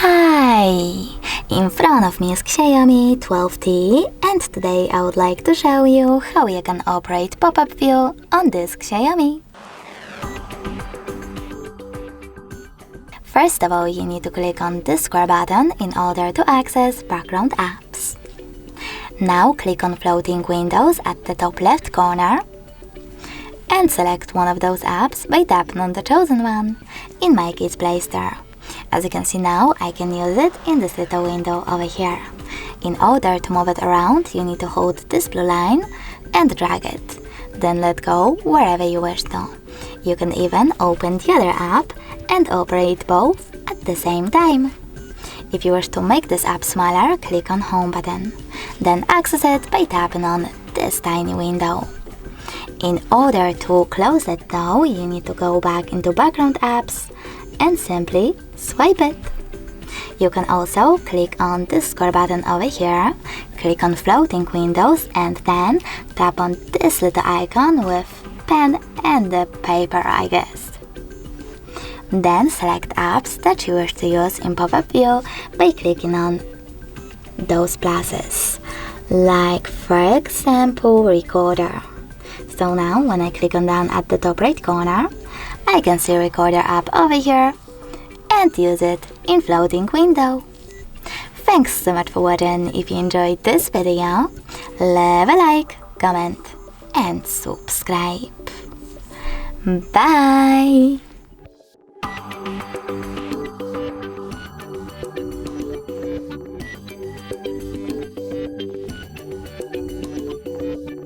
Hi! In front of me is XIAOMI 12T, and today I would like to show you how you can operate pop-up view on this XIAOMI. First of all, you need to click on this square button in order to access background apps. Now click on floating windows at the top left corner and select one of those apps by tapping on the chosen one. In my case, Play Store. As you can see now, I can use it in this little window over here. In order to move it around, you need to hold this blue line and drag it. Then let go wherever you wish to. You can even open the other app and operate both at the same time. If you wish to make this app smaller, click on Home button. Then access it by tapping on this tiny window. In order to close it though, you need to go back into background apps and simply swipe it. You can also click on this square button over here, click on floating windows and then tap on this little icon with pen and the paper, I guess. Then select apps that you wish to use in pop-up view by clicking on those pluses, like for example Recorder. So now when I click on down at the top right corner, I can see Recorder app over here and use it in floating window. Thanks so much for watching. If you enjoyed this video, leave a like, comment and subscribe. Bye!